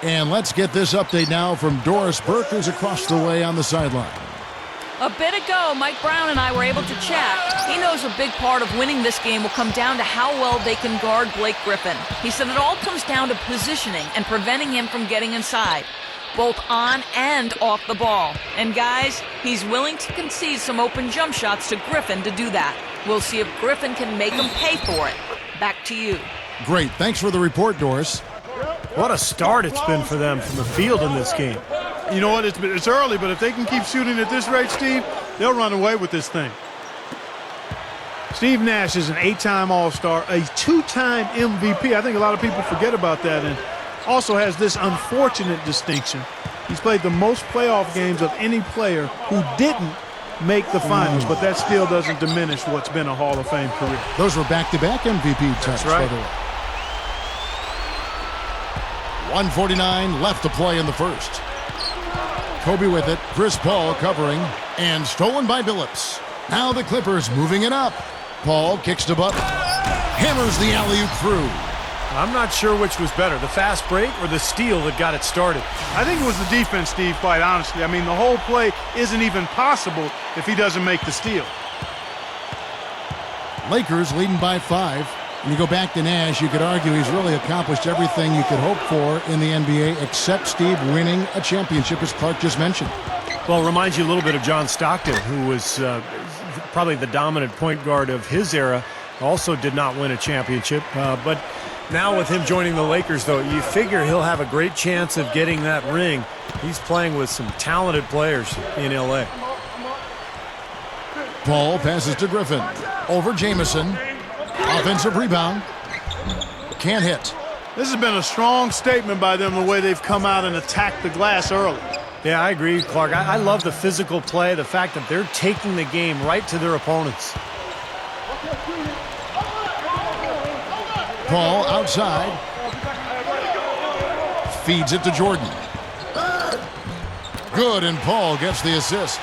And let's get this update now from Doris Burke, who's across the way on the sideline. A bit ago, Mike Brown and I were able to chat. He knows a big part of winning this game will come down to how well they can guard Blake Griffin. He said it all comes down to positioning and preventing him from getting inside, both on and off the ball. And guys, he's willing to concede some open jump shots to Griffin to do that. We'll see if Griffin can make him pay for it. Back to you. Great. Thanks for the report, Doris. What a start it's been for them from the field in this game. You know what? It's early, but if they can keep shooting at this rate, Steve, they'll run away with this thing. Steve Nash is an 8-time All-Star, a 2-time MVP. I think a lot of people forget about that, and also has this unfortunate distinction. He's played the most playoff games of any player who didn't make the finals, but that still doesn't diminish what's been a Hall of Fame career. Those were back-to-back MVP types, right. by the way. 1:49 left to play in the first. Kobe with it, Chris Paul covering, and stolen by Billups. Now the Clippers moving it up. Paul kicks to Butler, hammers the alley-oop through. I'm not sure which was better, the fast break or the steal that got it started. I think it was the defense, Steve, quite honestly. I mean, the whole play isn't even possible if he doesn't make the steal. Lakers leading by 5. When you go back to Nash, you could argue he's really accomplished everything you could hope for in the NBA, except, Steve, winning a championship, as Clark just mentioned. Well, it reminds you a little bit of John Stockton, who was probably the dominant point guard of his era, also did not win a championship. But now with him joining the Lakers, though, you figure he'll have a great chance of getting that ring. He's playing with some talented players in L.A. Paul passes to Griffin. Over Jamison. Offensive rebound. Can't hit. This has been a strong statement by them, the way they've come out and attacked the glass early. Yeah, I agree, Clark. I love the physical play, the fact that they're taking the game right to their opponents. Paul outside. Feeds it to Jordan. Good, and Paul gets the assist.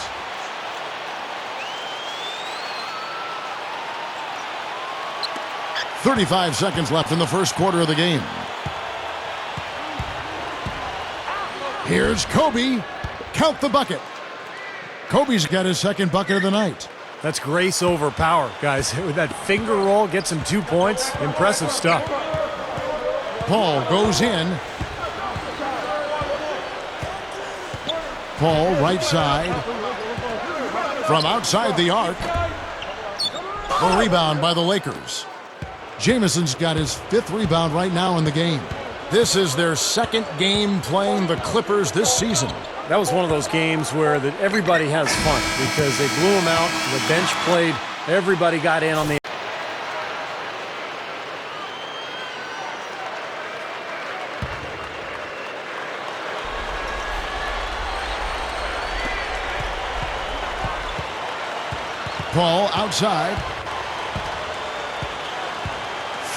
.35 seconds left in the first quarter of the game. Here's Kobe. Count the bucket. Kobe's got his second bucket of the night. That's grace over power, guys. With that finger roll, gets him 2 points. Impressive stuff. Paul goes in. Paul right side. From outside the arc. The rebound by the Lakers. Jamison's got his 5th rebound right now in the game. This is their second game playing the Clippers this season. That was one of those games where everybody has fun because they blew them out. The bench played. Everybody got in on the. Paul outside.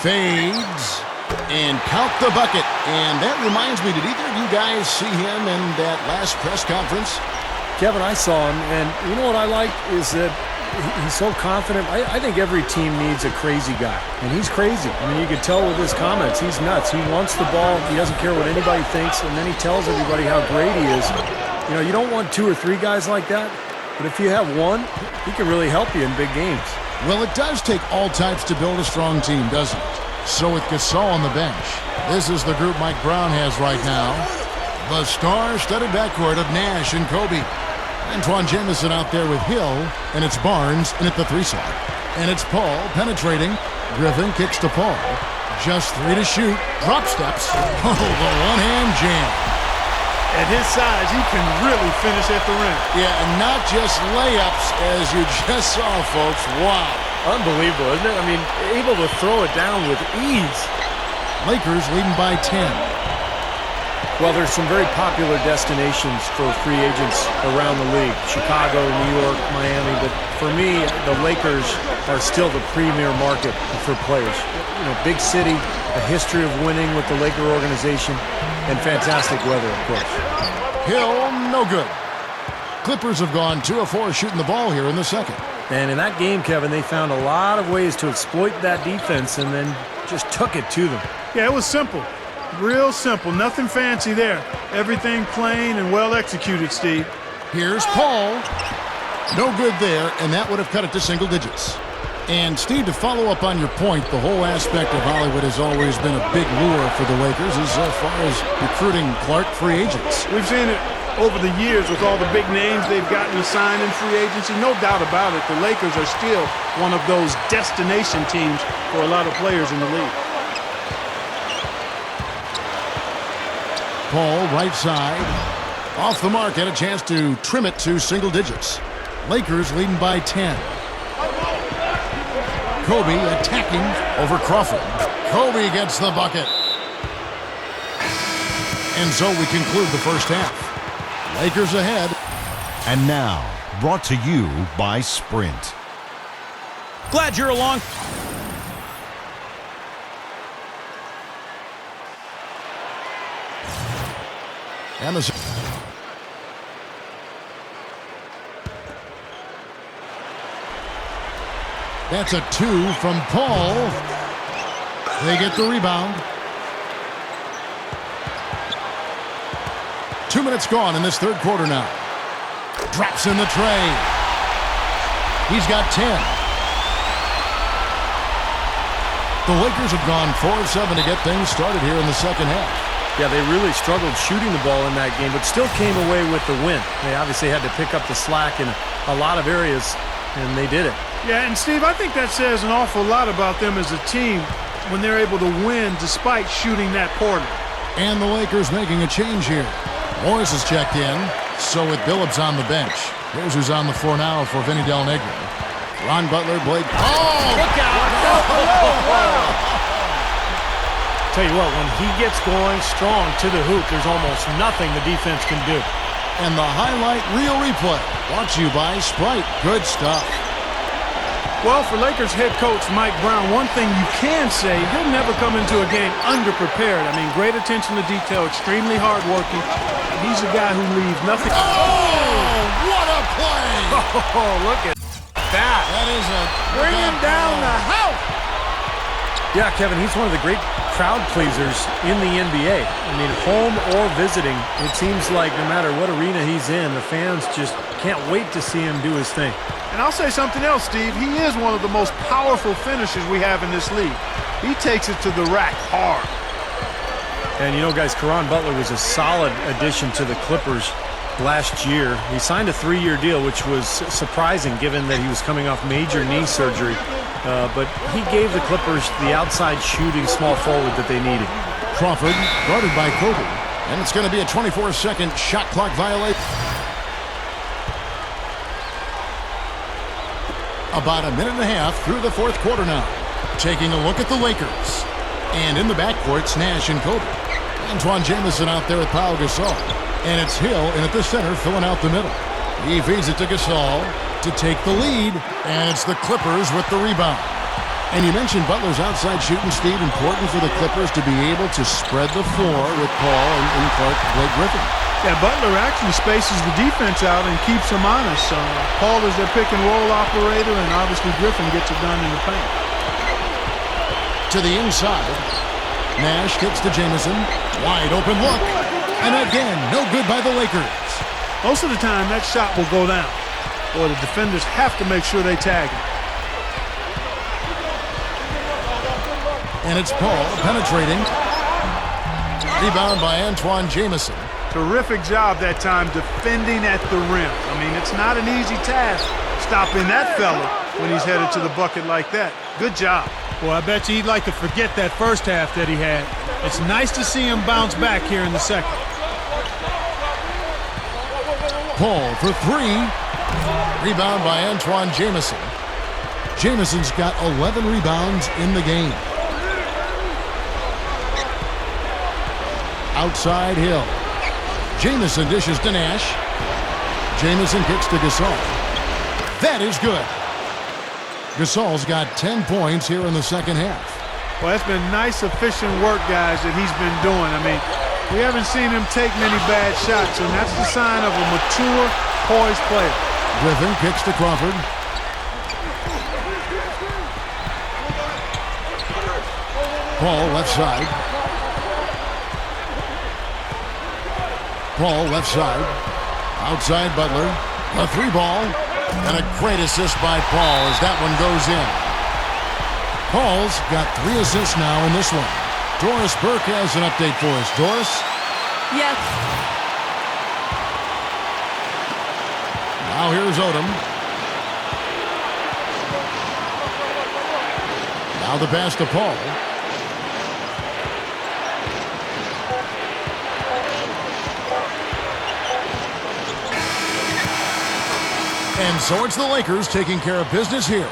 Fades. And count the bucket. And that reminds me, did either of you guys see him in that last press conference? Kevin, I saw him, and you know what I like is that he's so confident. I think every team needs a crazy guy, and he's crazy. I mean, you could tell with his comments, he's nuts. He wants the ball. He doesn't care what anybody thinks, and then he tells everybody how great he is. You know, you don't want 2 or 3 guys like that, but if you have one, he can really help you in big games. Well, it does take all types to build a strong team, doesn't it? So with Gasol on the bench, this is the group Mike Brown has right now. The star-studded backcourt of Nash and Kobe. Antoine Jamison out there with Hill, and it's Barnes in at the 3 slot. And it's Paul penetrating. Griffin kicks to Paul. Just 3 to shoot. Drop steps. Oh, the one-hand jam. At his size, he can really finish at the rim. Yeah, and not just layups, as you just saw, folks. Wow. Unbelievable, isn't it? I mean, able to throw it down with ease. Lakers leading by 10. Well, there's some very popular destinations for free agents around the league. Chicago, New York, Miami. But for me, the Lakers are still the premier market for players. You know, big city, a history of winning with the Laker organization, and fantastic weather, of course. Hill, no good. Clippers have gone 2 of 4 shooting the ball here in the second. And in that game, Kevin, they found a lot of ways to exploit that defense and then just took it to them. Yeah, it was simple. Real simple. Nothing fancy there. Everything plain and well executed, Steve. Here's Paul. No good there, and that would have cut it to single digits. And, Steve, to follow up on your point, the whole aspect of Hollywood has always been a big lure for the Lakers as far as recruiting Clark free agents. We've seen it over the years with all the big names they've gotten to sign in free agency. No doubt about it, the Lakers are still one of those destination teams for a lot of players in the league. Paul, right side. Off the mark, had a chance to trim it to single digits. Lakers leading by 10. Kobe attacking over Crawford. Kobe gets the bucket. And so we conclude the first half. Lakers ahead. And now, brought to you by Sprint. Glad you're along. And the that's a 2 from Paul. They get the rebound. 2 minutes gone in this third quarter now. Drops in the tray. He's got 10. The Lakers have gone 4 of 7 to get things started here in the second half. Yeah, they really struggled shooting the ball in that game, but still came away with the win. They obviously had to pick up the slack in a lot of areas, and they did it. Yeah, and Steve, I think that says an awful lot about them as a team when they're able to win despite shooting that poorly. And the Lakers making a change here. Morris is checked in, so with Billups on the bench. Here's who's on the floor now for Vinny Del Negro. Ron Butler, Blake. Oh! Look out! Tell you what, when he gets going strong to the hoop, there's almost nothing the defense can do. And the highlight reel replay. Brought to you by Sprite. Good stuff. Well, for Lakers head coach Mike Brown, one thing you can say, he'll never come into a game underprepared. I mean, great attention to detail, extremely hardworking. He's a guy who leaves nothing. Oh, what a play! Oh, look at that. That is a Bringing down the house. Yeah, Kevin, he's one of the great crowd pleasers in the NBA. I mean, home or visiting, it seems like no matter what arena he's in, the fans just can't wait to see him do his thing. And I'll say something else, Steve. He is one of the most powerful finishers we have in this league. He takes it to the rack hard. And you know, guys, Caron Butler was a solid addition to the Clippers last year. He signed a 3-year deal, which was surprising given that he was coming off major knee surgery. But he gave the Clippers the outside shooting small forward that they needed. Crawford guarded by Kobe. And it's going to be a 24-second shot clock violation. About a minute and a half through the fourth quarter now. Taking a look at the Lakers. And in the backcourt, it's Nash and Kobe. Antoine Jamison out there with Pau Gasol. And it's Hill in at the center filling out the middle. He feeds it to Gasol to take the lead. And it's the Clippers with the rebound. And you mentioned Butler's outside shooting speed, important for the Clippers to be able to spread the floor with Paul and Clark, Blake Griffin. Yeah, Butler actually spaces the defense out and keeps them honest. Paul is their pick-and-roll operator, and obviously Griffin gets it done in the paint. To the inside. Nash kicks to Jamison. Wide open look. And again, no good by the Lakers. Most of the time, that shot will go down. Or the defenders have to make sure they tag him. And it's Paul penetrating. Rebound by Antoine Jamison. Terrific job that time defending at the rim. I mean, it's not an easy task stopping that fella when he's headed to the bucket like that. Good job. Well, I bet you he'd like to forget that first half that he had. It's nice to see him bounce back here in the second. Paul for 3. Rebound by Antoine Jamison. Jamison's got 11 rebounds in the game. Outside Hill. Jamison dishes to Nash. Jamison kicks to Gasol. That is good. Gasol's got 10 points here in the second half. Well, that's been nice, efficient work, guys, that he's been doing. I mean, we haven't seen him take many bad shots, and that's the sign of a mature, poised player. Griffin kicks to Crawford. Paul left side. Paul left side. Outside Butler. A 3-ball. And a great assist by Paul as that one goes in. Paul's got 3 assists now in this one. Doris Burke has an update for us. Doris? Yes. Now here's Odom. Now the pass to Paul. And so it's the Lakers taking care of business here